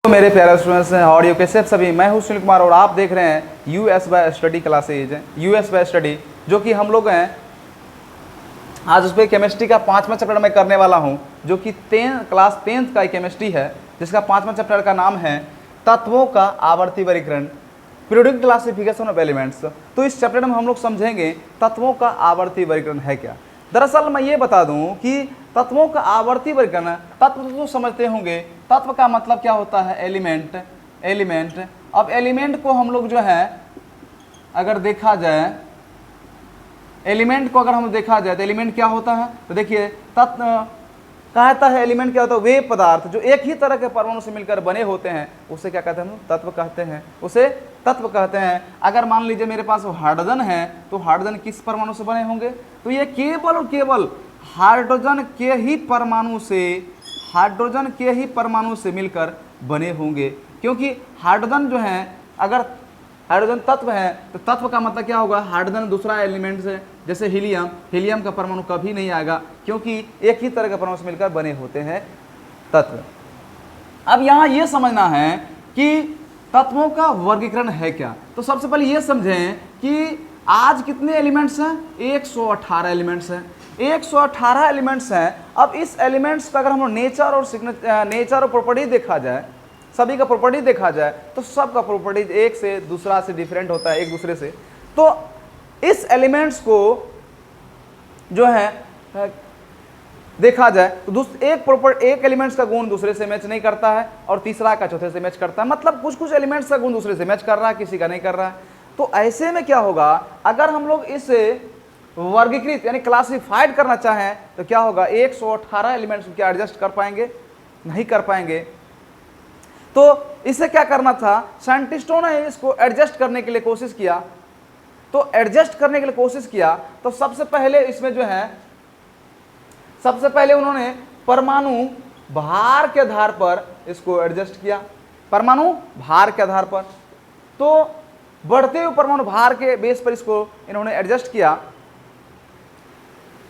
मेरे प्यारे स्टूडेंट्स हैं ऑडियो कैसे सभी, मैं हूं सुनील कुमार और आप देख रहे हैं US bye study classes. US bye study जो कि हम लोग हैं आज उस पर केमिस्ट्री का 5वां चैप्टर मैं करने वाला हूं, जो कि क्लास 10th का केमिस्ट्री है, जिसका 5वां चैप्टर का नाम है तत्वों का आवर्ती वर्गीकरण, पीरियोडिक क्लासिफिकेशन ऑफ एलिमेंट्स। तो इस चैप्टर में हम लोग समझेंगे तत्वों का आवर्ती वर्गीकरण है क्या। दरअसल मैं ये बता दूं कि तत्वों का आवर्ती वर्गीकरण, तत्व तो समझते होंगे, तत्व का मतलब क्या होता है, एलिमेंट। अब एलिमेंट को हम लोग जो है अगर देखा जाए, एलिमेंट को अगर हम देखा जाए तो एलिमेंट क्या होता है, तो देखिए तत्व कहता है एलिमेंट क्या होता है, वे पदार्थ जो एक ही तरह के परमाणु से मिलकर बने होते हैं उसे क्या कहते हैं, तत्व कहते हैं, उसे तत्व कहते हैं। अगर मान लीजिए मेरे पास हाइड्रोजन है तो हाइड्रोजन किस परमाणु से बने होंगे, तो ये केवल और केवल हाइड्रोजन के ही परमाणु से मिलकर बने होंगे, क्योंकि हाइड्रोजन जो है, अगर हाइड्रोजन तत्व है तो तत्व का मतलब क्या होगा, हाइड्रोजन दूसरा एलिमेंट से, जैसे हीलियम का परमाणु कभी नहीं आएगा, क्योंकि एक ही तरह के परमाणु से मिलकर बने होते हैं तत्व। अब यहाँ ये समझना है कि तत्वों का वर्गीकरण है क्या। तो सबसे पहले ये समझें कि आज कितने एलिमेंट्स हैं, 118 एलिमेंट्स हैं, 118 एलिमेंट्स हैं। अब इस एलिमेंट्स का अगर हम नेचर और प्रॉपर्टी देखा जाए, सभी का प्रॉपर्टी देखा जाए, तो सबका प्रॉपर्टी एक से दूसरा से डिफरेंट होता है, एक दूसरे से। तो इस एलिमेंट्स को जो है देखा जाए तो एक एलिमेंट्स का गुण दूसरे से मैच नहीं करता है और तीसरा का चौथे से मैच करता है, मतलब कुछ एलिमेंट्स का गुण दूसरे से मैच कर रहा है, किसी का नहीं कर रहा है। तो ऐसे में क्या होगा, अगर हम लोग इसे वर्गीकृत यानी क्लासिफाइड करना चाहें तो क्या होगा, 118 एलिमेंट्स को क्या एडजस्ट कर पाएंगे, नहीं कर पाएंगे। तो इसे क्या करना था, साइंटिस्टों ने इसको एडजस्ट करने के लिए कोशिश किया। तो एडजस्ट करने के लिए कोशिश किया तो सबसे पहले इसमें जो है, सबसे पहले उन्होंने परमाणु भार के आधार पर इसको एडजस्ट किया, परमाणु भार के आधार पर। तो बढ़ते हुए परमाणु भार के बेस पर इसको इन्होंने एडजस्ट किया।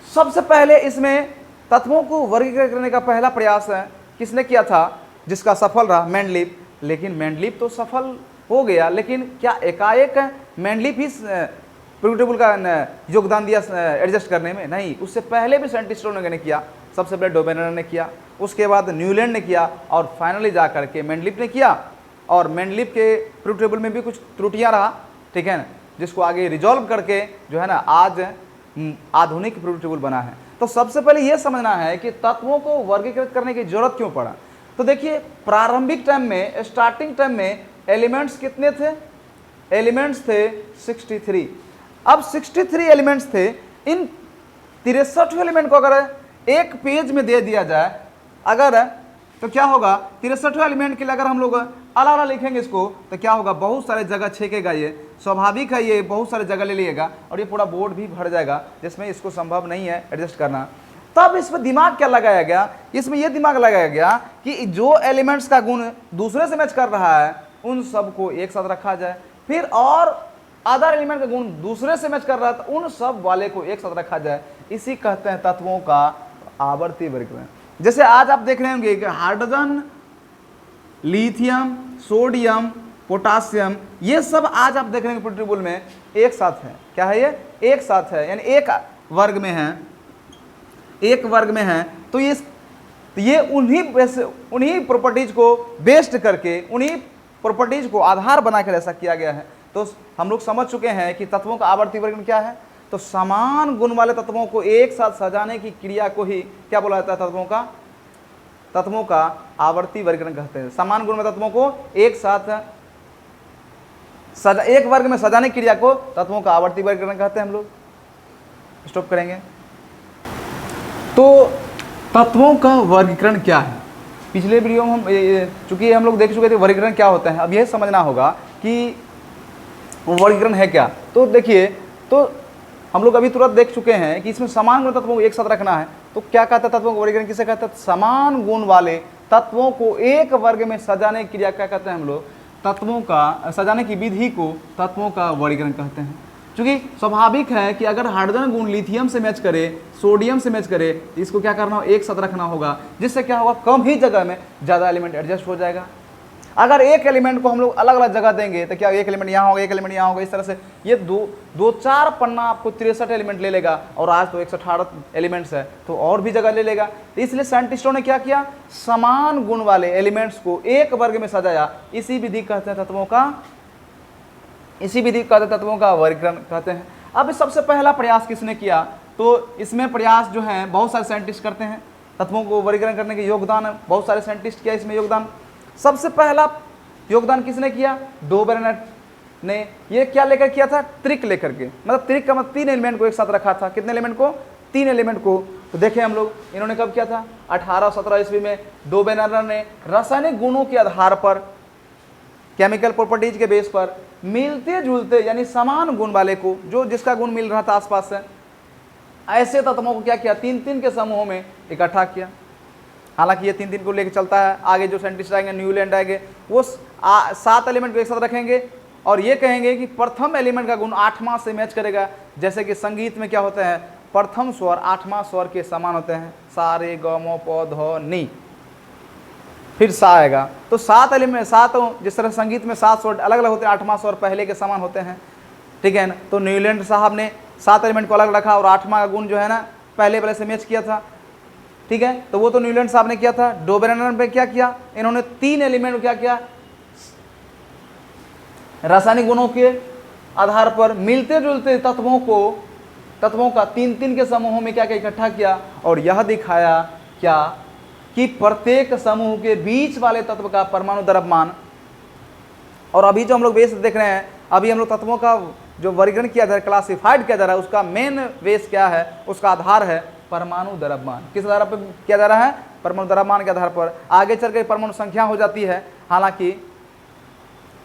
सबसे पहले इसमें तत्वों को वर्गीकृत करने का पहला प्रयास है किसने किया था, जिसका सफल रहा मेंडलीव। लेकिन मेंडलीव तो सफल हो गया, लेकिन क्या एकाएक मेंडलीव ही पीरियोडिक टेबल का योगदान दिया एडजस्ट करने में, नहीं। उससे पहले भी साइंटिस्टों ने किया, सबसे पहले डोबेनर ने किया, उसके बाद न्यूलैंड ने किया और फाइनली जा करके मेंडलीव ने किया। और मेंडलीव के पीरियोडिक टेबल में भी कुछ त्रुटियां रहा, ठीक है ना, जिसको आगे रिजॉल्व करके जो है ना आज आधुनिक पीरियोडिक टेबल बना है। तो सबसे पहले यह समझना है कि तत्वों को वर्गीकृत करने की जरूरत क्यों पड़ा। तो देखिए प्रारंभिक टाइम में, स्टार्टिंग टाइम में एलिमेंट्स कितने थे, एलिमेंट्स थे 63। अब 63 एलिमेंट्स थे। इन 63 एलिमेंट को अगर एक पेज में दे दिया जाए अगर, तो क्या होगा, 63 एलिमेंट के लिए अगर हम लोग अलग अलग लिखेंगे इसको तो क्या होगा, बहुत सारे जगह छेकेगा, ये स्वाभाविक है, ये बहुत सारे जगह ले लिएगा और ये पूरा बोर्ड भी भर जाएगा, जिसमें इसको संभव नहीं है एडजस्ट करना। तब इसमें दिमाग क्या लगाया गया, इसमें यह दिमाग लगाया गया कि जो एलिमेंट्स का गुण दूसरे से मैच कर रहा है उन सबको एक साथ रखा जाए, फिर और अदर एलिमेंट का गुण दूसरे से मैच कर रहा है तो उन सब वाले को एक साथ रखा जाए। इसी कहते हैं तत्वों का आवर्ती वर्गीकरण। जैसे आज आप देख रहे होंगे कि हाइड्रोजन, लिथियम, सोडियम, पोटासियम, ये सब आज आप देख रहे हैं पीरियोडिक टेबल में एक साथ है। क्या है ये, एक साथ है, यानी एक वर्ग में है, एक वर्ग में है। तो ये उन्हीं प्रॉपर्टीज को बेस्ड करके, उन्हीं प्रॉपर्टीज को आधार बनाकर ऐसा किया गया है। तो हम लोग समझ चुके हैं कि तत्वों का आवर्ती वर्गीकरण क्या है। तो समान गुण वाले तत्वों को एक साथ सजाने की क्रिया को ही क्या बोला जाता है, तत्वों का आवर्ती वर्गीकरण कहते हैं। समान गुण वाले तत्वों को एक साथ एक वर्ग में सजाने की क्रिया को तत्वों का आवर्ती वर्गीकरण कहते हैं। हम लोग स्टॉप करेंगे। तो तत्वों का वर्गीकरण क्या है, पिछले वीडियो में चूंकि हम लोग देख चुके थे वर्गीकरण क्या होता है। अब यह समझना होगा कि वर्गीकरण है क्या। तो देखिए, तो हम लोग अभी तुरंत देख चुके हैं कि इसमें समान गुण तत्वों को एक साथ रखना है। तो क्या कहता है तत्वों का वर्गीकरण, किसे कहता है, समान गुण वाले तत्वों को एक वर्ग में सजाने की क्रिया क्या कहते हैं हम लोग, तत्वों का सजाने की विधि को तत्वों का वर्गीकरण कहते हैं। क्योंकि स्वाभाविक है कि अगर हाइड्रोजन गुण लिथियम से मैच करे, सोडियम से मैच करे, तो इसको क्या करना हो, एक साथ रखना होगा, जिससे क्या होगा, कम ही जगह में ज़्यादा एलिमेंट एडजस्ट हो जाएगा। अगर एक एलिमेंट को हम लोग अलग अलग जगह देंगे तो क्या एक एलिमेंट यहाँ होगा, एक एलिमेंट यहाँ होगा, इस तरह से ये दो चार पन्ना आपको 63 एलिमेंट ले लेगा, और आज तो 118 एलिमेंट्स है तो और भी जगह ले लेगा। तो इसलिए साइंटिस्टों ने क्या किया, समान गुण वाले एलिमेंट्स को एक वर्ग में सजाया। इसी विधि कहते हैं तत्वों का वर्गीकरण कहते हैं। अब सबसे पहला प्रयास किसने किया, तो इसमें प्रयास जो है बहुत सारे साइंटिस्ट करते हैं, तत्वों को वर्गीकरण करने के योगदान बहुत सारे साइंटिस्ट किया इसमें योगदान। सबसे पहला योगदान किसने किया, डोबेरेनेट ने। ये क्या लेकर किया था, त्रिक लेकर के, मतलब त्रिक का मतलब 3 एलिमेंट को एक साथ रखा था। कितने एलिमेंट को, 3 एलिमेंट को। तो देखें हम लोग, इन्होंने कब किया था, 1817 ईस्वी में डोबेरेनेट ने रासायनिक गुणों के आधार पर, केमिकल प्रॉपर्टीज के बेस पर मिलते जुलते यानी समान गुण वाले को, जो जिसका गुण मिल रहा था आसपास से, ऐसे तत्वों को क्या किया, 3-3 के समूहों में इकट्ठा किया। हालांकि ये 3-3 को लेकर चलता है। आगे जो साइंटिस्ट आएंगे, न्यूलैंड आएंगे, वो 7 एलिमेंट को एक साथ रखेंगे और ये कहेंगे कि प्रथम एलिमेंट का गुण 8वां से मैच करेगा। जैसे कि संगीत में क्या होता है, प्रथम स्वर 8वां स्वर के समान होते हैं, सा रे ग म प ध नि, फिर सा आएगा। तो 7 एलिमेंट, 7, जिस तरह संगीत में 7 स्वर अलग अलग होते हैं, 8वां स्वर पहले के समान होते हैं, ठीक है ना। तो न्यूलैंड साहब ने 7 एलिमेंट को अलग रखा और 8वां का गुण जो है ना पहले वाले से मैच किया था, ठीक है। तो वो तो न्यूलैंड साहब ने किया था। डोबेरेनेट ने क्या किया, इन्होंने 3 एलिमेंट को क्या किया, रासायनिक गुणों के आधार पर मिलते जुलते तत्वों का 3-3 के समूहों में क्या क्या इकट्ठा किया, और यह दिखाया क्या कि प्रत्येक समूह के बीच वाले तत्व का परमाणु द्रव्यमान, और अभी जो हम लोग बेस देख रहे हैं, अभी हम लोग तत्वों का जो वर्गीकरण किया जा रहा है, क्लासिफाइड किया जा रहा है, उसका मेन बेस क्या है, उसका आधार है परमाणु द्रव्यमान। किस आधार पर किया जा रहा है, परमाणु द्रव्यमान के आधार पर। आगे चल के परमाणु संख्या हो जाती है हालांकि,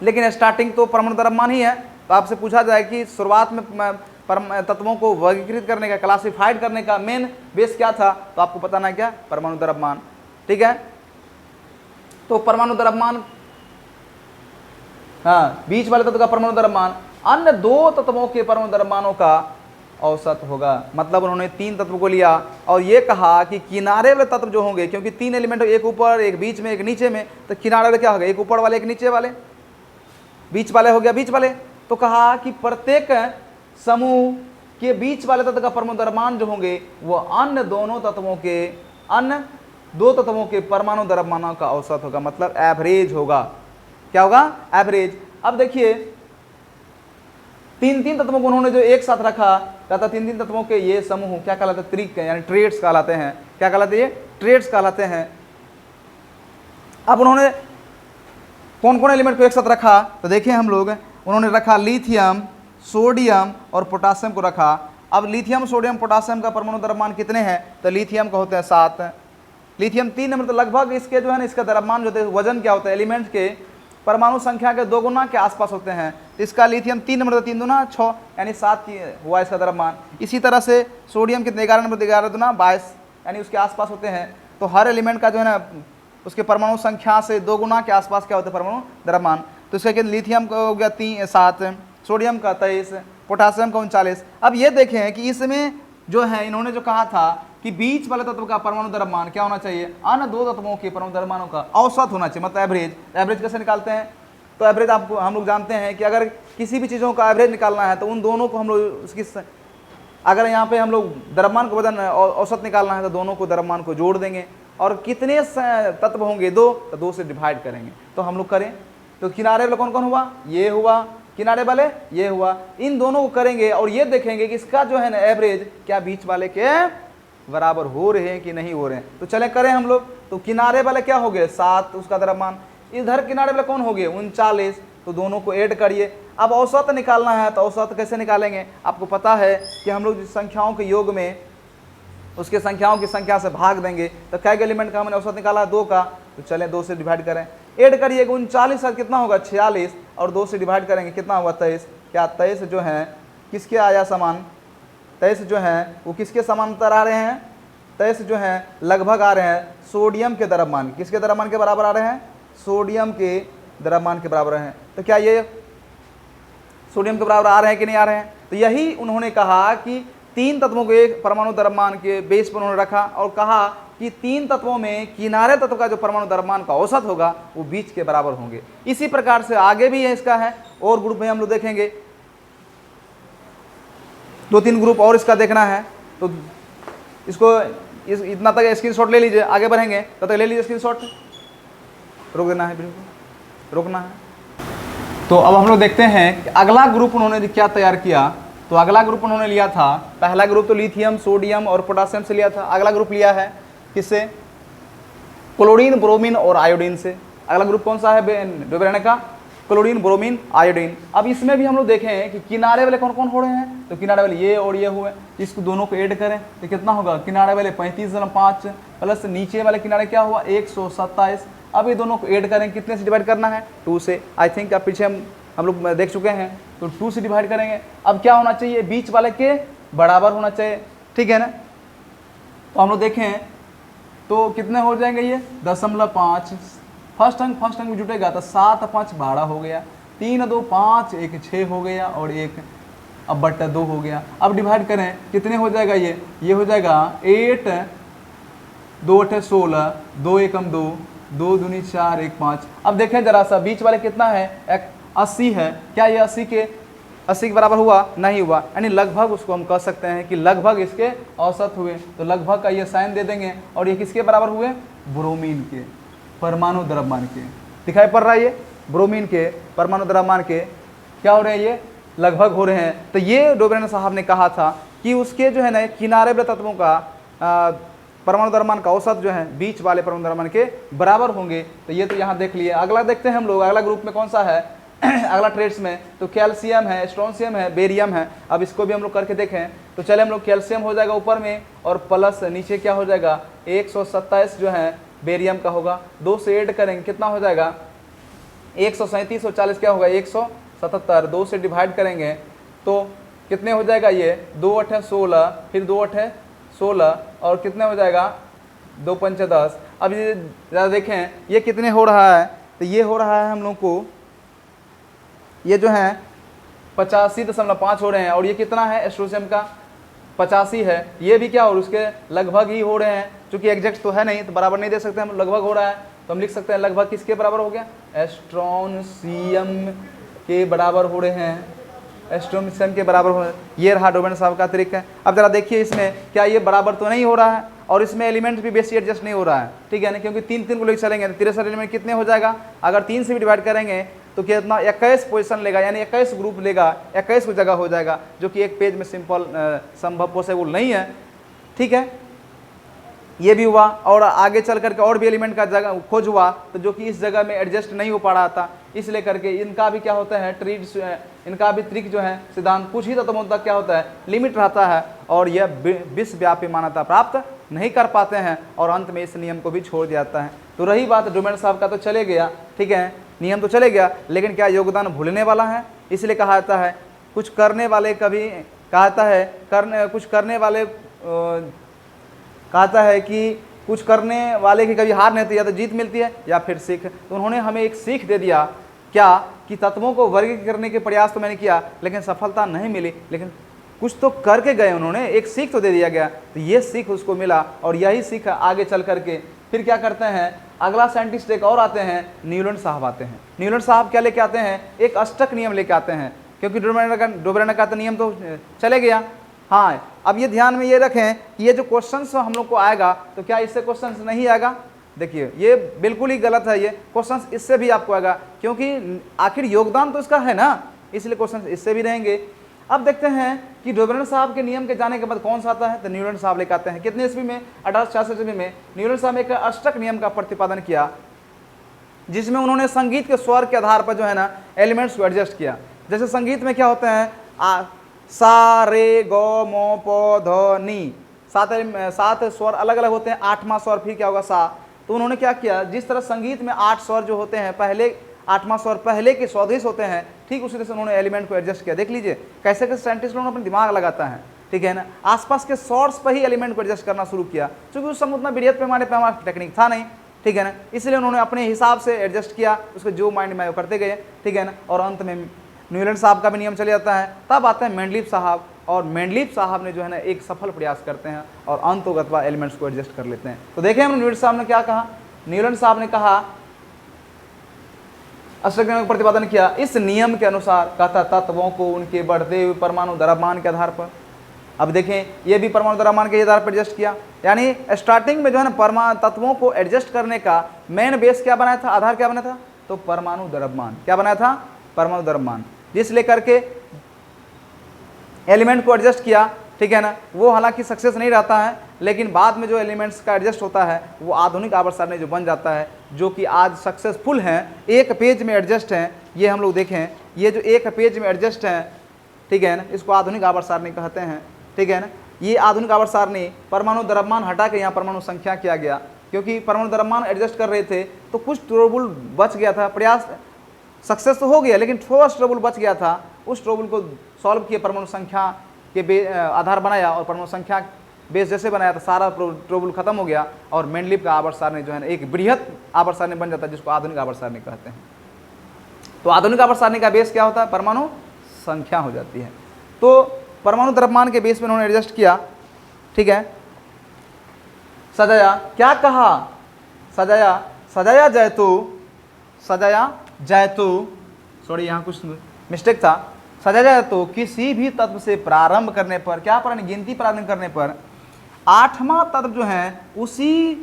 लेकिन स्टार्टिंग तो परमाणु द्रव्यमान ही है। तो आपसे पूछा जाए कि शुरुआत में तत्वों को वर्गीकृत करने का, क्लासिफाइड करने का मेन बेस क्या था, तो आपको बताना है क्या, परमाणु द्रव्यमान, ठीक है। तो परमाणु द्रव्यमान, हाँ, बीच वाले तत्व का परमाणु द्रव्यमान अन्य 2 तत्वों के परमाणु द्रव्यमानों का औसत होगा। मतलब उन्होंने 3 तत्व को लिया और ये कहा कि किनारे वाले तत्व जो होंगे, क्योंकि 3 एलिमेंट, एक ऊपर, एक बीच में, एक नीचे में, तो किनारे वाले क्या होगा, एक ऊपर वाले, एक नीचे वाले, बीच वाले हो गया बीच वाले। तो कहा कि प्रत्येक समूह के बीच वाले तत्व का परमाणु द्रव्यमान जो होंगे वो अन्य 2 तत्वों के परमाणु द्रव्यमानों का औसत होगा, मतलब एवरेज होगा। क्या होगा, एवरेज। अब देखिए 3-3 तत्वों को उन्होंने जो एक साथ रखा, कहता 3-3 तत्वों के ये समूह क्या कहलाते हैं, त्रिक, यानी ट्रेड्स कहलाते हैं। क्या कहलाते हैं, ट्रेड्स कहलाते हैं। अब उन्होंने कौन कौन एलिमेंट को एक साथ रखा, तो देखिए हम लोग, उन्होंने रखा लिथियम, सोडियम और पोटासियम को रखा। अब लिथियम, सोडियम, पोटासियम का परमाणु द्रव्यमान कितने हैं, तो लिथियम का होते हैं 7, लिथियम 3 नंबर, तो लगभग इसके जो है ना, इसका द्रव्यमान जो है, वजन क्या होता है, एलिमेंट्स के परमाणु संख्या के 2 गुना के आसपास होते हैं। इसका लिथियम 3 नंबर, 3 दूना 6, यानी 7 हुआ इसका द्रव्यमान। इसी तरह से सोडियम कितने, 11 नंबर, 11 दूना 22, यानी उसके आसपास होते हैं। तो हर एलिमेंट का जो है ना, उसके परमाणु संख्या से 2 गुना के आसपास क्या होता है, परमाणु द्रव्यमान। तो इसका लिथियम का हो गया 7, सोडियम का 23, पोटासियम का 39। अब ये देखें कि इसमें जो है, इन्होंने जो कहा था कि बीच वाले तत्व का परमाणु द्रव्यमान क्या होना चाहिए, अन्य 2 तत्वों के परमाणु द्रव्यमानों का औसत होना चाहिए, मतलब एवरेज। एवरेज कैसे निकालते हैं, तो एवरेज आपको, हम लोग जानते हैं कि अगर किसी भी चीज़ों का एवरेज निकालना है तो उन दोनों को हम लोग उसकी, अगर यहाँ पे हम लोग द्रव्यमान को वजन औसत निकालना है तो दोनों को द्रव्यमान को जोड़ देंगे, और कितने तत्व होंगे, 2, तो 2 से डिवाइड करेंगे। तो हम लोग करें, तो किनारे वाले कौन कौन हुआ, ये हुआ, किनारे वाले ये हुआ, इन दोनों को करेंगे और ये देखेंगे कि इसका जो है ना एवरेज क्या बीच वाले के बराबर हो रहे हैं कि नहीं हो रहे हैं। तो चले करें हम लोग। तो किनारे वाले क्या हो गए, 7 उसका द्रव्यमान, इधर किनारे वाले कौन हो गए, 39, तो दोनों को ऐड करिए। अब औसत निकालना है, तो औसत कैसे निकालेंगे, आपको पता है कि हम लोग संख्याओं के योग में उसके संख्याओं की संख्या से भाग देंगे। तो क्या एलिमेंट का हमने औसत निकाला, 2 का, तो चलें 2 से डिवाइड करें, ऐड करिएगा, 39 कितना होगा, 46, और 2 से डिवाइड करेंगे कितना होगा, 23। क्या 23 जो है किसके आया समान, 23 जो है वो किसके समांतर आ रहे हैं, 23 जो है लगभग आ रहे हैं सोडियम के द्रव्यमान, किसके द्रव्यमान के बराबर आ रहे हैं, सोडियम के द्रव्यमान के बराबर हैं। तो क्या ये सोडियम के बराबर आ रहे हैं कि नहीं आ रहे हैं। तो यही उन्होंने कहा कि 3 तत्वों को एक परमाणु द्रव्यमान के बेस पर उन्होंने रखा और कहा कि तीन तत्वों में किनारे तत्व का जो परमाणु द्रव्यमान का औसत होगा वो बीच के बराबर होंगे। इसी प्रकार से आगे भी है इसका है, और ग्रुप में हम लोग देखेंगे, 2-3 ग्रुप और इसका देखना है। तो इसको इतना तक स्क्रीनशॉट ले लीजिए, आगे बढ़ेंगे तब तक ले लीजिए स्क्रीनशॉट, रोक देना है, बिल्कुल रोकना है। तो अब हम लोग देखते हैं कि अगला ग्रुप उन्होंने क्या तैयार किया। तो अगला ग्रुप उन्होंने लिया था, पहला ग्रुप तो लिथियम, सोडियम और पोटासियम से लिया था। अगला ग्रुप लिया है किससे? क्लोरीन, ब्रोमीन और आयोडीन से। अगला ग्रुप कौन सा है डोबेरेने का? Chlorine, bromine, iodine. अब इसमें भी हम लोग देखें कि किनारे वाले कौन कौन हो रहे हैं। तो किनारे वाले ये और ये हुए, इसको दोनों को ऐड करें तो कितना होगा? किनारे वाले 35 प्लस नीचे वाले किनारे क्या हुआ? 127। अब ये दोनों को ऐड करें, कितने से डिवाइड करना है? 2 से। आई थिंक अब पीछे हम लोग देख चुके हैं, तो 2 से डिवाइड करेंगे। अब क्या होना चाहिए? बीच वाले के बराबर होना चाहिए, ठीक है ना। तो हम लोग देखें तो कितने हो जाएंगे ये? 0.5। फर्स्ट अंक में जुटेगा तो 7 और 5 12 हो गया, 3 और 2 5, 1 6 हो गया, और 1 अब बट्टा 2 हो गया। अब डिवाइड करें कितने हो जाएगा? ये हो जाएगा 8, 2 8 16, 2 1 2, 2 दूनी 4, 1 5। अब देखें जरा सा बीच वाले कितना है? 80 है। क्या ये 80 के बराबर हुआ? नहीं हुआ, यानी लगभग उसको हम कह सकते हैं कि लगभग इसके औसत हुए। तो लगभग का ये साइन दे देंगे, और ये किसके बराबर हुए? ब्रोमीन के परमाणु द्रव्यमान के। दिखाई पड़ रहा है ये? ब्रोमीन के परमाणु द्रव्यमान के क्या हो रहे हैं? ये लगभग हो रहे हैं। तो ये डोबेरेने साहब ने कहा था कि उसके जो है ना किनारे वाले तत्वों का परमाणु द्रव्यमान का औसत जो है बीच वाले परमाणु द्रव्यमान के बराबर होंगे। तो ये तो यहाँ देख लिए। अगला देखते हैं हम लोग, अगला ग्रुप में कौन सा है? अगला ट्रेड्स में तो कैल्शियम है, स्ट्रोंशियम है, बेरियम है। अब इसको भी हम लोग करके देखें तो चले हम लोग, कैल्शियम हो जाएगा ऊपर में, और प्लस नीचे क्या हो जाएगा? 127 जो है बेरियम का होगा। 2 से ऐड करेंगे कितना हो जाएगा? 137 और 40 क्या होगा? 177। 2 से डिवाइड करेंगे तो कितने हो जाएगा? ये 2 8 16, फिर 2 8 16, और कितने हो जाएगा? 2 5 10। अब ये ज़रा देखें ये कितने हो रहा है? तो ये हो रहा है हम लोग को, ये जो है 85.5 हो रहे हैं। और ये कितना है? स्ट्रोंशियम का 85 है। ये भी क्या हो? उसके लगभग ही हो रहे हैं, क्योंकि एग्जैक्ट तो है नहीं तो बराबर नहीं दे सकते हम, लगभग हो रहा है तो हम लिख सकते हैं लगभग किसके बराबर हो गया? स्ट्रोंशियम के बराबर हो रहे हैं, स्ट्रोंशियम के बराबर हो रहे हैं। ये रहा डोबेरेने साहब का तरीका है। अब जरा देखिए इसमें क्या ये बराबर तो नहीं हो रहा है, और इसमें एलिमेंट भी बेसी एडजस्ट नहीं हो रहा है, ठीक है ना, क्योंकि 3 को लेकर चलेंगे तो 63 एलिमेंट कितने हो जाएगा? अगर 3 से भी डिवाइड करेंगे तो कितना? 21 पोजीशन लेगा, यानी 21 ग्रुप लेगा, 21 जगह हो जाएगा, जो कि एक पेज में सिंपल संभव पॉसिबल नहीं है, ठीक है। ये भी हुआ, और आगे चल करके और भी एलिमेंट का जगह खोज हुआ तो जो कि इस जगह में एडजस्ट नहीं हो पा रहा था, इसलिए करके इनका भी क्या होता है? ट्रीड्स, इनका भी ट्रिक जो है सिद्धांत कुछ ही तत्वों तक क्या होता है? लिमिट रहता है, और यह विश्वव्यापी मान्यता प्राप्त नहीं कर पाते हैं, और अंत में इस नियम को भी छोड़ दिया जाता है। तो रही बात डोबेरेने साहब का, तो चले गया, ठीक है, नियम तो चले गया, लेकिन क्या योगदान भूलने वाला है? इसलिए कहा जाता है कुछ करने वाले कभी, कहता है कुछ करने वाले कहता है कि कुछ करने वाले की कभी हार नहीं होती, या तो जीत मिलती है या फिर सीख। तो उन्होंने हमें एक सीख दे दिया, क्या कि तत्वों को वर्गीकृत करने के प्रयास तो मैंने किया लेकिन सफलता नहीं मिली, लेकिन कुछ तो करके गए उन्होंने, एक सीख तो दे दिया गया। तो ये सीख उसको मिला, और यही सीख आगे चल करके फिर क्या करते हैं? अगला साइंटिस्ट एक और आते हैं, न्यूलैंड साहब आते हैं। न्यूलैंड साहब क्या लेके आते हैं? एक अष्टक नियम लेके आते हैं, क्योंकि डोबेरेने का तो नियम तो चले गया। हाँ, अब ये ध्यान में ये रखें कि ये जो क्वेश्चंस हम लोग को आएगा तो क्या इससे क्वेश्चंस नहीं आएगा? देखिए ये बिल्कुल ही गलत है, ये क्वेश्चंस इससे भी आपको आएगा, क्योंकि आखिर योगदान तो इसका है ना, इसलिए क्वेश्चंस इससे भी रहेंगे। अब देखते हैं कि डोबेरेने साहब के नियम के जाने के बाद कौन सा आता है? तो न्यूलैंड साहब लेकर आते हैं। कितने ईस्वी में? 1866 ईस्वी में न्यूलैंड साहब ने एक अष्टक नियम का प्रतिपादन किया, जिसमें उन्होंने संगीत के स्वर के आधार पर जो है ना एलिमेंट्स को एडजस्ट किया। जैसे संगीत में क्या होते हैं? सा रे गो मो पो धो नी, 7 स्वर अलग अलग होते हैं, 8वां स्वर फिर क्या होगा? सा। तो उन्होंने क्या किया? जिस तरह संगीत में 8 स्वर जो होते हैं, पहले 8वां स्वर पहले के स्वदेश होते हैं, ठीक उसी तरह से उन्होंने एलिमेंट को एडजस्ट किया। देख लीजिए कैसे कैसे साइंटिस्ट लोगों ने अपना दिमाग लगाता है, ठीक है ना। आसपास के सोर्स पर ही एलिमेंट को एडजस्ट करना शुरू किया, क्योंकि उस समय उतना बृहद पैमाने पर हमारा टेक्निक था नहीं, ठीक है ना, इसलिए उन्होंने अपने हिसाब से एडजस्ट किया, उसको जो माइंड में करते गए, ठीक है ना। और अंत में न्यूलैंड साहब का भी नियम चले जाता है। तब आते हैं मेंडलीफ साहब। और मेंडलीफ साहब ने जो है ना एक सफल प्रयास करते हैं और अंतोगत्वा एलिमेंट्स को एडजस्ट कर लेते हैं। तो देखें हमने न्यूटन साहब ने क्या कहा, न्यूटन साहब ने कहा अष्टक नियम का प्रतिपादन किया, इस नियम के अनुसार कहता तत्वों को उनके बढ़ते हुए परमाणु द्रव्यमान के आधार पर, अब देखें ये भी परमाणु द्रव्यमान के आधार पर एडजस्ट किया, यानी स्टार्टिंग में जो है ना परमाणु तत्वों को एडजस्ट करने का मेन बेस क्या बनाया था, आधार क्या बनाया था, तो परमाणु द्रव्यमान। क्या बनाया था, परमाणु द्रव्यमान। जिस लेकर के एलिमेंट को एडजस्ट किया, ठीक है ना, वो हालांकि सक्सेस नहीं रहता है, लेकिन बाद में जो एलिमेंट्स का एडजस्ट होता है वो आधुनिक आवर्त सारणी जो बन जाता है, जो कि आज सक्सेसफुल हैं, एक पेज में एडजस्ट हैं। ये हम लोग देखें, ये जो एक पेज में एडजस्ट हैं, ठीक है ना, इसको आधुनिक आवर्त सारणी कहते हैं, ठीक है ना। ये आधुनिक आवर्त सारणी परमाणु द्रव्यमान हटा के यहाँ परमाणु संख्या किया गया, क्योंकि परमाणु द्रव्यमान एडजस्ट कर रहे थे तो कुछ ट्रबल बच गया था, प्रयास सक्सेस तो हो गया लेकिन थोड़ा ट्रबल बच गया था, उस ट्रबल को सॉल्व किए, परमाणु संख्या के आधार बनाया और परमाणु संख्या बेस जैसे बनाया तो सारा ट्रबल खत्म हो गया और मेंडलीफ का आवर्त सारणी जो है ना एक बृहत आवर्त सारणी बन जाता है, जिसको आधुनिक आवर्त सारणी कहते हैं। तो आधुनिक आवर्त सारणी का बेस क्या होता है, परमाणु संख्या हो जाती है। तो परमाणु द्रव्यमान के बेस में उन्होंने एडजस्ट किया, ठीक है। सजाया, क्या कहा, सजाया, सजाया जयतु, सॉरी यहाँ कुछ मिस्टेक था, सजाया जयतु किसी भी तत्व से प्रारंभ करने पर, क्या पर गिनती प्रारंभ करने पर 8वां तत्व जो है उसी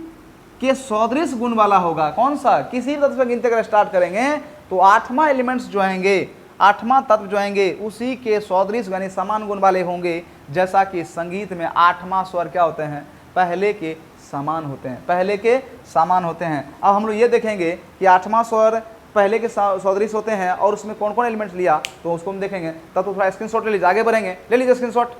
के सदृश गुण वाला होगा। कौन सा, किसी भी तत्व से गिनती अगर स्टार्ट करेंगे तो 8वां एलिमेंट्स जो आएंगे, 8वां तत्व जो आएंगे उसी के सदृश यानी समान गुण वाले होंगे। जैसा कि संगीत में 8वां स्वर क्या होते हैं, पहले के समान होते हैं, पहले के समान होते हैं। अब हम लोग ये देखेंगे कि 8वां स्वर पहले के सदृश होते हैं और उसमें कौन कौन एलिमेंट्स लिया, तो उसको हम देखेंगे। तब तो थोड़ा स्क्रीनशॉट ले लीजिए, आगे बढ़ेंगे, ले लीजिए स्क्रीनशॉट।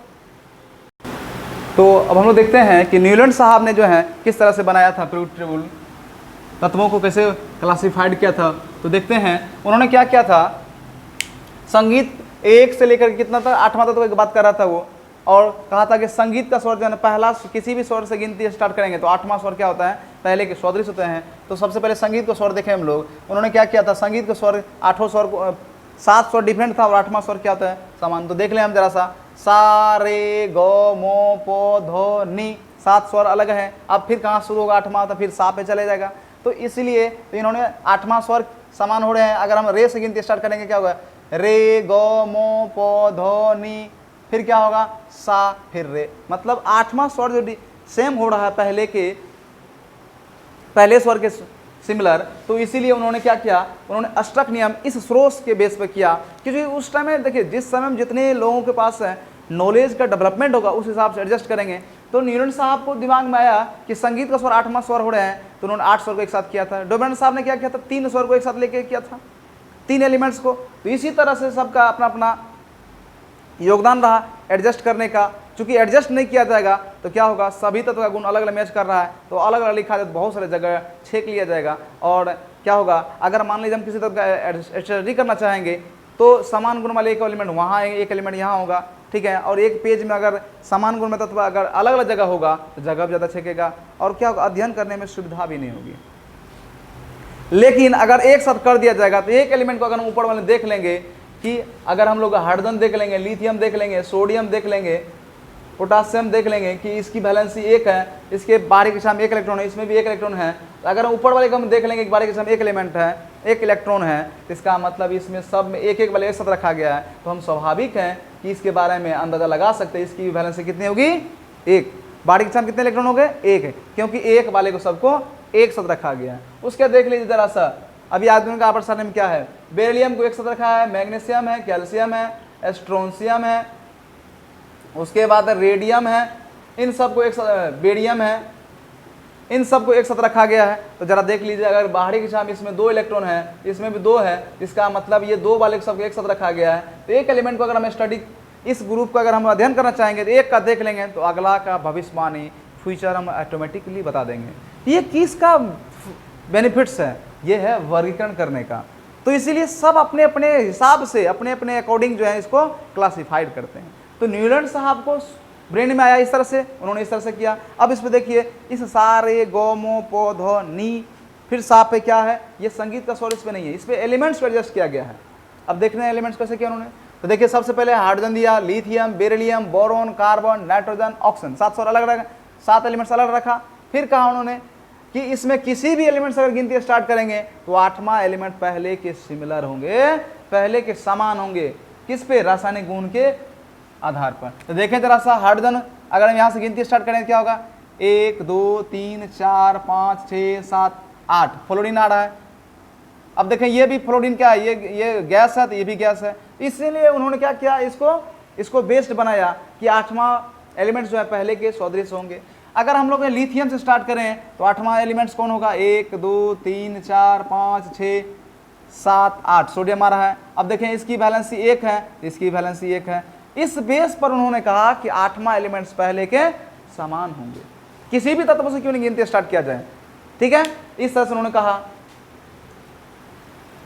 तो अब हम लोग देखते हैं कि न्यूलैंड साहब ने जो है किस तरह से बनाया था पीरियोडिक टेबल, तत्वों को कैसे क्लासिफाइड किया था। तो देखते हैं उन्होंने क्या किया था, संगीत 1 से लेकर कितना था, 8वां तत्व की बात कर रहा था वो, और कहा था कि संगीत का स्वर जो है ना पहला, किसी भी स्वर से गिनती स्टार्ट करेंगे तो 8वां स्वर क्या होता है, पहले के सदृश होते हैं। तो सबसे पहले संगीत का स्वर देखें हम लोग, उन्होंने क्या किया था, संगीत का स्वर 8वां स्वर को 7 स्वर डिफरेंट था और 8वां स्वर क्या होता है, समान। तो देख लें हम जरा सा, सा रे गो मो पो धो नी, 7 स्वर अलग है। अब फिर कहाँ शुरू होगा 8वां, तो फिर सा पे चले जाएगा। तो इसलिए तो इन्होंने 8वां स्वर समान हो रहे हैं। अगर हम रे से गिनती स्टार्ट करेंगे क्या होगा, रे गो मो पो धो नी, फिर क्या होगा, सा, फिर रे, मतलब 8वां स्वर जो सेम हो रहा है पहले स्वर के सिमिलर। तो इसीलिए उन्होंने क्या किया, उन्होंने अष्टक नियम इस स्रोत के बेस पे किया, क्योंकि उस टाइम में देखिए जिस समय में जितने लोगों के पास है नॉलेज का डेवलपमेंट होगा उस हिसाब से एडजस्ट करेंगे। तो न्यूटन साहब को दिमाग में आया कि संगीत का स्वर 8वां स्वर हो रहे हैं, तो उन्होंने 8 स्वर को एक साथ किया था। डोबेन साहब ने क्या किया था, 3 स्वर को एक साथ लेके किया था, 3 एलिमेंट्स को। तो इसी तरह से सबका अपना अपना योगदान रहा एडजस्ट करने का। चूंकि एडजस्ट नहीं किया जाएगा तो क्या होगा, सभी तत्व का गुण अलग अलग मैच कर रहा है तो अलग अलग लिखा जाए तो बहुत सारे जगह छेक लिया जाएगा। और क्या होगा, अगर मान लीजिए हम किसी तत्व का स्टडी करना चाहेंगे तो समान गुण वाले एक एलिमेंट वहाँ, एक एलिमेंट यहाँ होगा, ठीक है। और एक पेज में अगर समान गुण में तत्व अगर अलग अलग जगह होगा तो जगह ज़्यादा छेकेगा और क्या होगा, अध्ययन करने में सुविधा भी नहीं होगी। लेकिन अगर एक साथ कर दिया जाएगा तो एक एलिमेंट को अगर हम ऊपर वाले देख लेंगे कि अगर हम लोग हाइड्रोजन देख लेंगे, लिथियम देख लेंगे, सोडियम देख लेंगे, पोटासियम देख लेंगे कि इसकी वैलेंसी 1 है, इसके बाहरी कक्षा में 1 इलेक्ट्रॉन है, इसमें भी 1 इलेक्ट्रॉन है। अगर ऊपर वाले को हम देख लेंगे कि बाहरी कक्षा में 1 एलिमेंट है, 1 इलेक्ट्रॉन है, तो इसका मतलब इसमें सब में एक एक वाले एक साथ रखा गया है। तो हम स्वाभाविक हैं कि इसके बारे में अंदाजा लगा सकते हैं इसकी वैलेंसी कितनी होगी, 1। बाहरी कक्षा में कितने इलेक्ट्रॉन हो गए, 1 है, क्योंकि एक वाले को सबको एक साथ रखा गया है। उसके देख लीजिए जरा सा, अभी आधुनिक का आवर्त सारणी में क्या है, बेरिलियम को एक साथ रखा है, मैग्नीशियम है, कैल्शियम है, स्ट्रोंशियम है, उसके बाद रेडियम है, इन सबको एक साथ, बेरियम है, इन सबको एक साथ रखा गया है। तो जरा देख लीजिए, अगर बाहरी कक्षा में इसमें 2 इलेक्ट्रॉन है, इसमें भी 2 है, इसका मतलब ये 2 वाले सबको एक साथ रखा गया है। तो एक एलिमेंट को अगर हम स्टडी, इस ग्रुप का अगर हम अध्ययन करना चाहेंगे तो एक का देख लेंगे तो अगला का भविष्यवाणी फ्यूचर हम ऑटोमेटिकली बता देंगे। ये किसका बेनिफिट्स है, ये है वर्गीकरण करने का। तो इसीलिए सब अपने अपने हिसाब से, अपने अपने अकॉर्डिंग जो है इसको क्लासिफाइड करते हैं। तो न्यूलैंड साहब को ब्रेन में आया इस तरह से, उन्होंने इस तरह से किया। अब इस पे देखिए, इस सारे गो मो पो धो नी, फिर सा पे क्या है, ये संगीत का स्वर इस पे नहीं है, इस पे एलिमेंट्स को एडजस्ट किया गया है। अब देखने हैं एलिमेंट्स कैसे किया उन्होंने। तो देखिए सबसे पहले हाइड्रोजन दिया, lithium, beryllium, boron, carbon, nitrogen, oxygen, 700 अलग रखा, 7 एलिमेंट्स अलग रखा। फिर कहा उन्होंने कि इसमें किसी भी एलिमेंट्स अगर गिनती स्टार्ट करेंगे तो 8वां एलिमेंट पहले के सिमिलर होंगे, पहले के समान होंगे। किस पे? रासायनिक गुण के आधार पर। तो देखें जरा सा हाइड्रोजन, अगर हम यहाँ से गिनती स्टार्ट करें क्या होगा? 1 2 3 4 5 6 7 8, फ्लोरीन आ रहा है। अब देखें ये भी फ्लोरीन क्या है? ये गैस है, तो ये भी गैस है। इसीलिए उन्होंने क्या किया, इसको बेस्ड बनाया कि 8वां एलिमेंट्स जो है पहले के सदृश होंगे। अगर हम लोग लिथियम से स्टार्ट करें तो 8वां एलिमेंट्स कौन होगा? 1 2 3 4 5 6 7 8, सोडियम आ रहा है। अब देखें इसकी वैलेंसी 1 है, इसकी वैलेंसी 1 है। इस बेस पर उन्होंने कहा कि 8वां एलिमेंट्स पहले के समान होंगे। किसी भी तत्व से क्यों नहीं गिनती स्टार्ट किया जाए, ठीक है, इस तरह से उन्होंने कहा।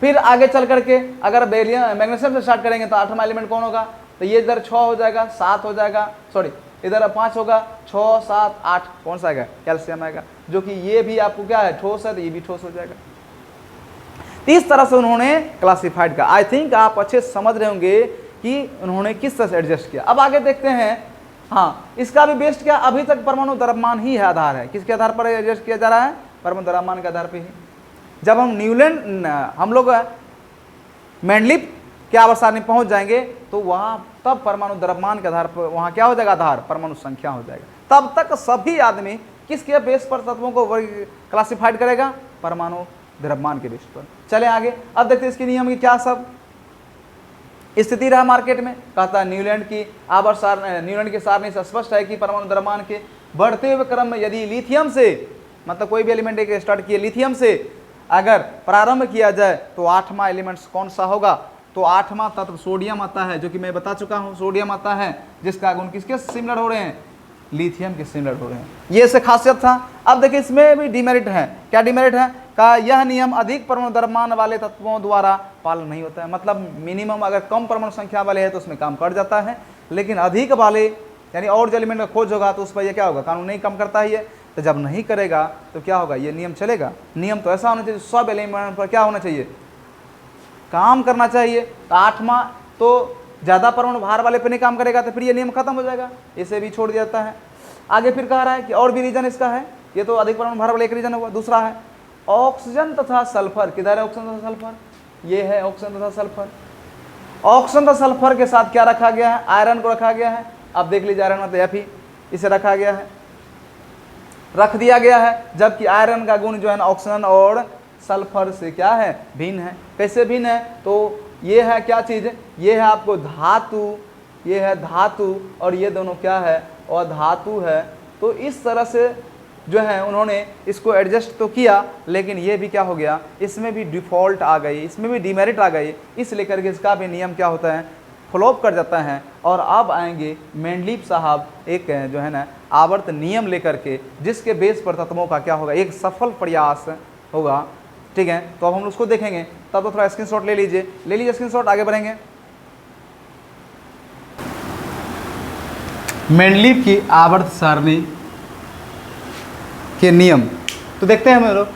फिर आगे चल करके अगर मैग्नीशियम से स्टार्ट करेंगे तो 8वां एलिमेंट कौन होगा? तो ये इधर 6 हो जाएगा, 7 हो जाएगा, सॉरी इधर 5 होगा, 6 7 8 कौन सा आएगा? कैल्शियम आएगा, जो कि ये भी आपको क्या है? ठोस है, तो ये भी ठोस हो जाएगा। इस तरह से उन्होंने क्लासिफाइड किया। आई थिंक आप अच्छे समझ रहे होंगे कि उन्होंने किस तरह से एडजस्ट किया। अब आगे देखते हैं, हाँ इसका भी बेस्ट क्या? अभी तक परमाणु द्रव्यमान ही है, आधार है। किसके आधार पर एडजस्ट किया जा रहा है? परमाणु द्रव्यमान के आधार पर ही। जब हम लोग मेंडलीव के आवर्त सारणी पहुंच जाएंगे तो वहां तब परमाणु द्रव्यमान के आधार पर वहां क्या हो जाएगा? आधार परमाणु संख्या हो जाएगा। तब तक सभी आदमी किसके बेस पर तत्वों को क्लासिफाइड करेगा? परमाणु द्रव्यमान के बेस पर। चले आगे, अब देखते हैं इसके नियम की क्या सब स्थिति रहा मार्केट में। कहता है न्यूलैंड की सारणी से स्पष्ट है कि परमाणु द्रव्यमान के बढ़ते हुए क्रम में यदि लिथियम से, मतलब कोई भी एलिमेंट एक स्टार्ट किए लिथियम से अगर प्रारंभ किया जाए तो 8वां एलिमेंट्स कौन सा होगा? तो 8वां तत्व सोडियम आता है, जो कि मैं बता चुका हूं, सोडियम आता है, जिसका गुण किसके सिमिलर हो रहे हैं? लिथियम के सिमिलर हो रहे हैं। ये इससे खासियत था। अब देखिए इसमें भी डिमेरिट है। क्या डिमेरिट है? का यह नियम अधिक परमाणु द्रव्यमान वाले तत्वों द्वारा पालन नहीं होता है। मतलब मिनिमम अगर कम परमाणु संख्या वाले है तो उसमें काम कर जाता है, लेकिन अधिक वाले यानी और जो एलिमेंट का खोज होगा तो उस पर यह क्या होगा? कानून नहीं कम करता है ये। तो जब नहीं करेगा तो क्या होगा? ये नियम चलेगा। नियम तो ऐसा होना चाहिए सब एलिमेंट पर क्या होना चाहिए? काम करना चाहिए। तो 8वां तो ज़्यादा परमाणु भार वाले पे नहीं काम करेगा तो फिर ये नियम खत्म हो जाएगा, इसे भी छोड़ दिया जाता है। आगे फिर कह रहा है कि और भी रीजन इसका है, ये तो अधिक परमाणु भार वाला एक रीजन हुआ। दूसरा है ऑक्सीजन तथा सल्फर। किधर है ऑक्सीजन तथा सल्फर? ये है ऑक्सीजन तथा सल्फर। ऑक्सीजन तथा सल्फर के साथ क्या रखा गया है? आयरन को रखा गया है। अब देख लीजिए आयरन मतलब Fe, इसे रखा गया है, रख दिया गया है। जबकि आयरन का गुण जो है ना ऑक्सीजन और सल्फर से क्या है? भिन्न है। कैसे भिन्न है? तो ये है क्या चीज़? ये है आपको धातु, ये है धातु और ये दोनों क्या है? और धातु है। तो इस तरह से जो है उन्होंने इसको एडजस्ट तो किया, लेकिन ये भी क्या हो गया? इसमें भी डिफ़ॉल्ट आ गई, इसमें भी डिमेरिट आ गई। इस लेकर के इसका भी नियम क्या होता है? फ्लॉप कर जाता है। और अब आएंगे मेंडलीव साहब एक जो है ना आवर्त नियम लेकर के, जिसके बेस पर तत्वों का क्या होगा? एक सफल प्रयास होगा, ठीक है। तो अब हम उसको देखेंगे, तब तो थोड़ा स्क्रीनशॉट ले लीजिए स्क्रीनशॉट, आगे बढ़ेंगे। मेंडलीव की आवर्त सारणी के नियम तो देखते हैं हम लोग।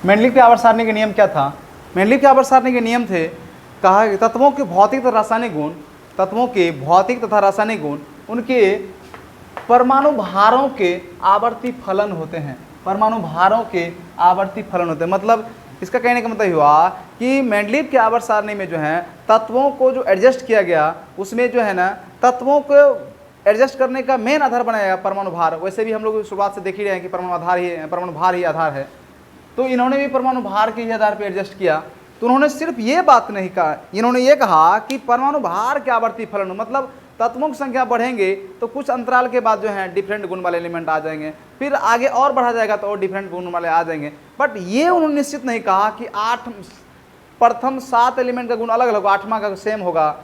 मेंडलीव की आवर्त सारणी के नियम क्या था? मेंडलीव की आवर्त सारणी के नियम थे, कहा कि तत्वों के भौतिक तथा रासायनिक गुण, तत्वों के भौतिक तथा रासायनिक गुण उनके परमाणु भारों के आवर्ती फलन होते हैं। परमाणु भारों के आवर्ती फलन होते हैं। मतलब इसका कहने का मतलब हुआ कि मेंडलीव के आवर्त सारणी में जो है तत्वों को जो एडजस्ट किया गया, उसमें जो है ना तत्वों को एडजस्ट करने का मेन आधार बनाया गया परमाणु भार। वैसे भी हम लोग शुरुआत से देख ही रहे हैं कि परमाणु भार ही आधार है। तो इन्होंने भी परमाणु भार के ही आधार पर एडजस्ट किया। तो उन्होंने सिर्फ ये बात नहीं कहा, इन्होंने ये कहा कि परमाणु भार के आवर्ती फलन, मतलब तत्वों की संख्या बढ़ेंगे तो कुछ अंतराल के बाद जो है डिफरेंट गुण वाले एलिमेंट आ जाएंगे, फिर आगे और बढ़ा जाएगा तो और डिफरेंट गुण वाले आ जाएंगे। बट ये उन्होंने निश्चित नहीं कहा कि प्रथम 7 एलिमेंट का गुण अलग अलग होगा, 8वां का सेम होगा।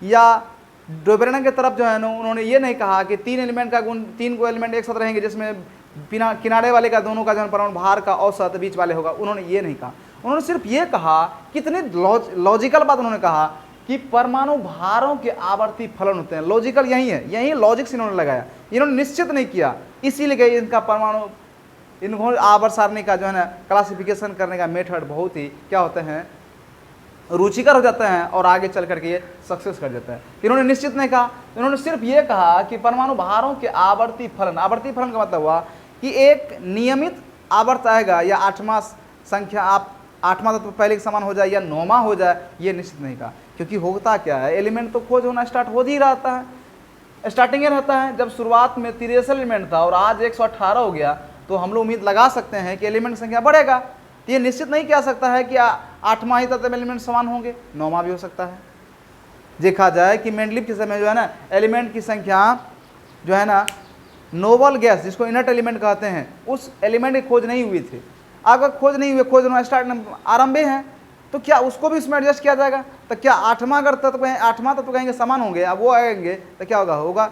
या डोबेरेन के तरफ जो है ना उन्होंने ये नहीं कहा कि 3 एलिमेंट का गुण, 3 को एलिमेंट एक साथ रहेंगे जिसमें किनारे वाले का दोनों का जो परमाणु भार का औसत बीच वाले होगा। उन्होंने ये नहीं कहा। उन्होंने सिर्फ ये कहा, कितने लॉजिकल बात उन्होंने कहा कि परमाणु भारों के आवर्ती फलन होते हैं। लॉजिकल यही है, यही लॉजिक से इन्होंने लगाया, इन्होंने निश्चित नहीं किया। इसीलिए इनका परमाणु इन्होंने आवर्त सारणी का जो है ना क्लासिफिकेशन करने का मेथड बहुत ही क्या होते हैं, रुचिकर हो जाते हैं और आगे चल करके ये सक्सेस कर जाते हैं। इन्होंने निश्चित नहीं कहा, इन्होंने सिर्फ ये कहा कि परमाणु भारों के आवर्ती फलन का मतलब हुआ कि एक नियमित आवर्त आएगा या आठवां संख्या, आप आठवां तत्व पहले के समान हो जाए या नौवां हो जाए, ये निश्चित नहीं कहा। क्योंकि होता क्या है, एलिमेंट तो खोज होना स्टार्ट हो ही रहता है, स्टार्टिंग रहता है। जब शुरुआत में 63 एलिमेंट था और आज 118 हो गया, तो हम लोग उम्मीद लगा सकते हैं कि एलिमेंट संख्या बढ़ेगा। तो ये निश्चित नहीं कह सकता है कि आठवां ही तत्व में एलिमेंट समान होंगे, नौवां भी हो सकता है। देखा जाए कि मेंडलीव के समय जो है ना, एलिमेंट की संख्या जो है ना, नोबल गैस जिसको इनर्ट एलिमेंट कहते हैं, उस एलिमेंट की खोज नहीं हुई थी। अगर खोज नहीं हुई, खोज होना स्टार्ट आरंभ है, तो क्या उसको भी इसमें एडजस्ट किया जाएगा? तो क्या आठवां अगर तत्व आठवां तत्व कहेंगे समान होंगे, अब वो आएंगे तो क्या होगा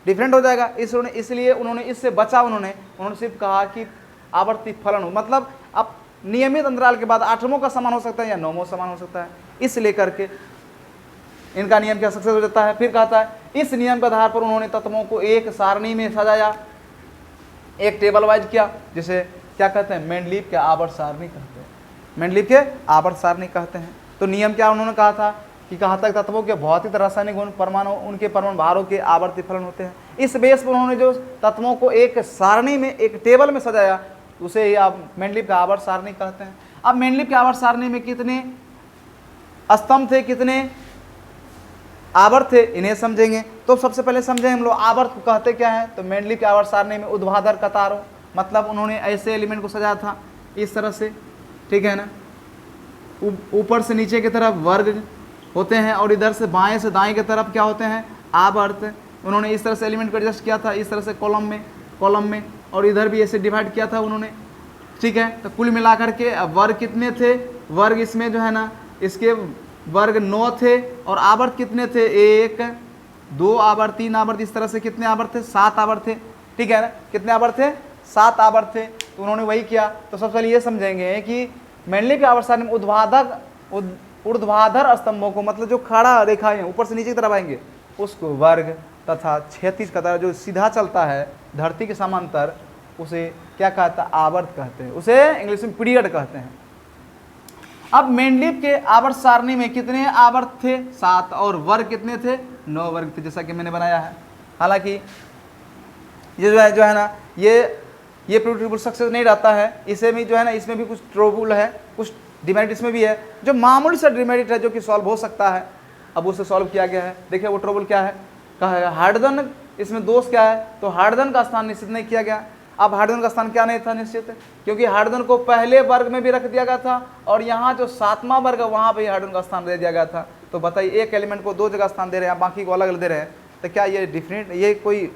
डिफरेंट हो जाएगा। इसलिए उन्होंने इससे बचा, उन्होंने सिर्फ कहा कि आवर्ती फलन हो, मतलब अब नियमित अंतराल के बाद आठवां का समान हो सकता है या नौवां समान हो सकता है। इस लेकर के इनका नियम क्या सक्सेस हो जाता है। फिर कहता है इस नियम के आधार पर उन्होंने तत्वों को एक सारणी में सजाया, एक टेबल वाइज किया, जिसे क्या कहते हैं, मेंडलीव के आवर्त सारणी कहते हैं, मेंडलीव के आवर्त सारणी कहते हैं। तो नियम क्या उन्होंने कहा था कि कहा तक तत्वों के भौतिक रासायनिक गुण परमाणु उनके परमाणु भारों के आवर्ती फलन होते हैं। इस बेस पर उन्होंने जो तत्वों को एक सारणी में, एक टेबल में सजाया, उसे ही आप मेंडलीव का आवर्त सारणी कहते हैं। अब मेंडलीव के आवर्त सारणी में कितने स्तंभ थे, कितने आवर्त थे, इन्हें समझेंगे। तो सबसे पहले समझें हम लोग आवर्त को कहते क्या है। तो मेंडलीव के आवर्त सारणी में ऊर्ध्वाधर कतारों, मतलब उन्होंने ऐसे एलिमेंट को सजाया था इस तरह से, ठीक है ना, ऊपर से नीचे की तरफ वर्ग होते हैं और इधर से बाएं से दाएं की तरफ क्या होते हैं, आवर्त। उन्होंने इस तरह से एलिमेंट को एडजस्ट किया था, इस तरह से कॉलम में और इधर भी ऐसे डिवाइड किया था उन्होंने, ठीक है। तो कुल मिलाकर के वर्ग कितने थे, वर्ग इसमें जो है ना, इसके वर्ग 9 थे और आवर्त कितने थे, 1 2 आवर्त 3 आवर्त, इस तरह से कितने आवर्त थे, 7 आवर्त थे, ठीक है ना। कितने आवर्त थे, 7 आवर्त थे। तो उन्होंने वही किया। तो सबसे पहले ये समझेंगे कि मेंडलीव के आवर्त सारणी में ऊर्ध्वाधर स्तंभों को, मतलब जो खड़ा रेखाएं ऊपर से नीचे की तरफ आएंगे, उसको वर्ग तथा क्षैतिज कतार जो सीधा चलता है धरती के समांतर, उसे क्या कहता है, आवर्त कहते हैं, उसे इंग्लिश में पीरियड कहते हैं। अब मेंडलीव के आवर्त सारणी में कितने आवर्त थे, 7, और वर्ग कितने थे, 9 वर्ग थे, जैसा कि मैंने बनाया है। हालांकि ये जो है ना, ये प्रूफ सक्सेस नहीं रहता है, इसे भी जो है ना, इसमें भी कुछ ट्रबल है, कुछ डिमेरिट इसमें भी है, जो मामूली सा डिमेरिट है जो कि सॉल्व हो सकता है। अब उसे सॉल्व किया गया है। देखिए वो ट्रबल क्या है, कहा है हाइड्रोजन, इसमें दोष क्या है, तो हाइड्रोजन का स्थान निश्चित नहीं किया गया। अब हाइड्रोजन का स्थान क्या नहीं था निश्चित, क्योंकि हाइड्रोजन को पहले वर्ग में भी रख दिया गया था और यहाँ जो 7वां वर्ग है वहाँ पे हाइड्रोजन का स्थान दे दिया गया था। तो बताइए, एक एलिमेंट को 2 जगह स्थान दे रहे हैं, बाकी को अलग अलग दे रहे हैं, तो क्या ये डिफरेंट, ये कोई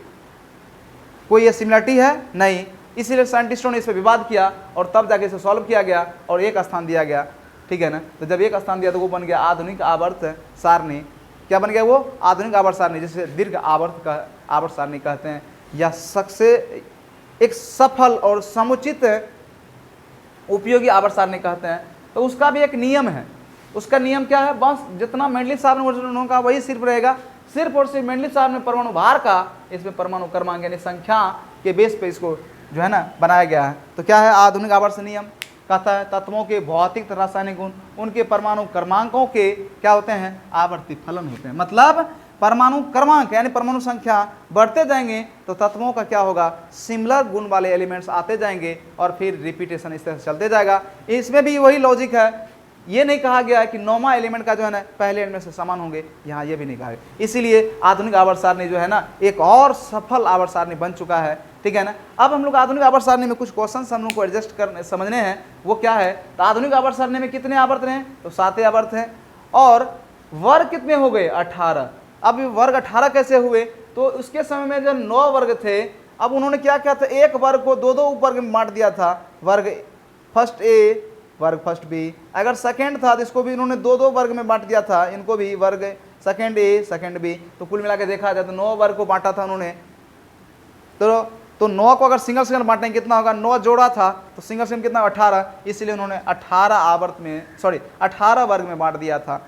ये सिमिलरिटी है? नहीं। इसीलिए साइंटिस्टों ने इस पर विवाद किया और तब जाके इसे सॉल्व किया गया और एक स्थान दिया गया, ठीक है ना। तो जब एक स्थान दिया तो वो बन गया आधुनिक आवर्त सारणी। क्या बन गया वो, आधुनिक आवर्त सारणी, जिसे दीर्घ आवर्त सारणी कहते हैं, या सबसे एक सफल और समुचित उपयोगी आवर्त सारणी कहते हैं। तो उसका भी एक नियम है। उसका नियम क्या है, बस जितना मेंडलीव सारणी का वही सिर्फ रहेगा, सिर्फ और सिर्फ मेंडलीव सारणी में परमाणु भार का, इसमें परमाणु क्रमांक यानी संख्या के बेस पे इसको जो है ना बनाया गया है। तो क्या है आधुनिक आवर्त नियम, कहता है तत्वों के भौतिक तथा रासायनिक गुण उनके परमाणु क्रमांकों के क्या होते हैं, आवर्ती फलन होते हैं। मतलब परमाणु क्रमांक यानी परमाणु संख्या बढ़ते जाएंगे तो तत्वों का क्या होगा, सिमिलर गुण वाले एलिमेंट्स आते जाएंगे और फिर रिपीटेशन इस तरह से चलते जाएगा। इसमें भी वही लॉजिक है। ये नहीं कहा गया है कि 9वां एलिमेंट का जो है ना पहले एलिमेंट से समान होंगे, यहाँ ये भी नहीं कहा है। इसीलिए आधुनिक आवर्त सारणी जो है ना एक और सफल आवर्त सारणी बन चुका है, ठीक है ना। अब हम लोग आधुनिक आवर्त सारणी में कुछ क्वेश्चन हम लोग को एडजस्ट करने समझने हैं। वो क्या है, तो आधुनिक आवर्त सारणी में कितने आवर्त हैं, तो 7 आवर्त हैं और वर्ग कितने हो गए, 18। अब वर्ग 18 कैसे हुए, तो उसके समय में जो 9 वर्ग थे, अब उन्होंने क्या किया था, एक वर्ग को 2-2 वर्ग में बांट दिया था, वर्ग फर्स्ट ए वर्ग फर्स्ट बी। अगर सेकेंड था तो इसको भी इन्होंने 2-2 वर्ग में बांट दिया था, इनको भी वर्ग सेकेंड ए सेकेंड बी। तो कुल मिला के देखा जाए तो 9 वर्ग को बांटा था उन्होंने। तो 9 को अगर सिंगल सिंगल बांटेंगे कितना होगा, 9 जोड़ा था तो सिंगल सिंगल कितना, 18। इसलिए उन्होंने 18 वर्ग में बांट दिया था।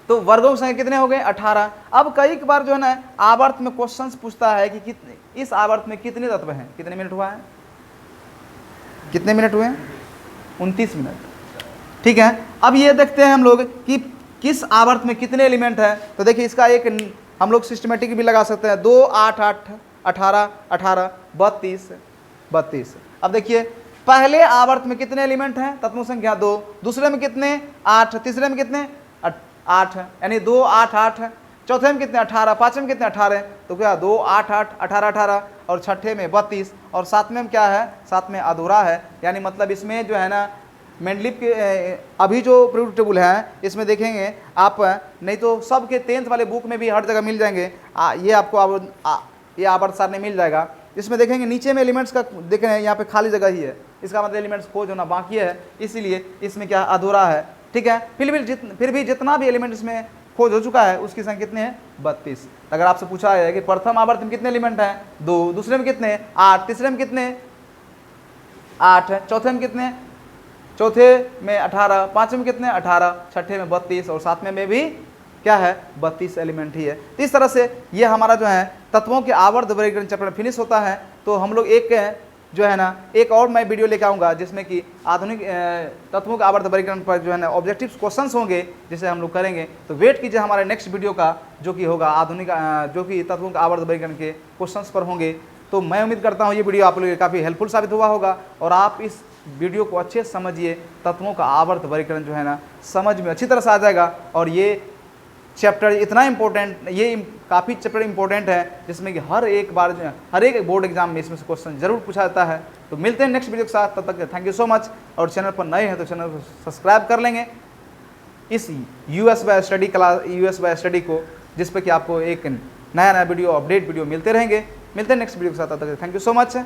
तो वर्गों की संख्या कितने हो गए, 18। अब कई बार जो है ना आवर्त में क्वेश्चंस पूछता है कि इस आवर्त में कितने तत्व हैं। कितने मिनट हुआ है, कितने मिनट हुए, 29 मिनट, ठीक है, अब ये देखते हैं हम लोग कि किस आवर्त में कितने एलिमेंट हैं। तो देखिए इसका एक हम लोग सिस्टमेटिक भी लगा सकते हैं, 2 8 8 18 18 32 32। अब देखिए पहले आवर्त में कितने एलिमेंट हैं, तत्वों संख्या 2, दूसरे में कितने 8, तीसरे में कितने 8, यानी 2 8 8, चौथे में कितने 18, पांचवें में कितने 18, तो क्या 2 8 8 18 18, और छठे में 32, और सातवें में क्या है, सातवें अधूरा है। यानी मतलब इसमें जो है ना मेंडलीव के अभी जो पीरियोडिक टेबल है इसमें देखेंगे आप, नहीं तो सबके 10th वाले बुक में भी हर जगह मिल जाएंगे। ये आपको ये आवर्त सारणी मिल जाएगा। इसमें देखेंगे नीचे में एलिमेंट्स का देख रहे हैं, यहाँ पे खाली जगह ही है, इसका मतलब एलिमेंट्स खोज होना बाकी है, इसीलिए इसमें क्या अधूरा है। ठीक है, फिर भी जितना भी एलिमेंट इसमें खोज हो चुका है उसकी संख्या कितने हैं 32। अगर आपसे पूछा है कि प्रथम आवर्त में कितने एलिमेंट हैं 2, दूसरे में कितने 8, तीसरे में कितने 8, चौथे में कितने, चौथे में 18, पांचवें में कितने 18, छठे में 32, और सातवें में भी क्या है 32 एलिमेंट ही है। तो इस तरह से ये हमारा जो है तत्वों के आवर्त वर्गीकरण चैप्टर फिनिश होता है। तो हम लोग एक जो है ना एक और मैं वीडियो लेकर आऊँगा जिसमें कि आधुनिक तत्वों के आवर्त वर्गीकरण पर जो है ना ऑब्जेक्टिव क्वेश्चंस होंगे जिसे हम लोग करेंगे। तो वेट कीजिए हमारे नेक्स्ट वीडियो का, जो कि होगा आधुनिक जो कि तत्वों के आवर्त वर्गीकरण के क्वेश्चंस पर होंगे। तो मैं उम्मीद करता हूँ ये वीडियो आप लोगों के काफ़ी हेल्पफुल साबित हुआ होगा और आप इस वीडियो को अच्छे से समझिए, तत्वों का आवर्त वर्गीकरण जो है ना समझ में अच्छी तरह से आ जाएगा। और ये चैप्टर इतना इम्पोर्टेंट, ये काफ़ी चैप्टर इम्पोर्टेंट है जिसमें कि हर एक बोर्ड एग्जाम में इसमें से क्वेश्चन जरूर पूछा जाता है। तो मिलते हैं नेक्स्ट वीडियो के साथ, तब तक थैंक यू सो मच। और चैनल पर नए हैं तो चैनल को सब्सक्राइब कर लेंगे इस यूएस बाय स्टडी को, जिस पे कि आपको एक नया वीडियो अपडेट वीडियो मिलते रहेंगे। मिलते हैं नेक्स्ट वीडियो के साथ, तब तक थैंक यू सो मच।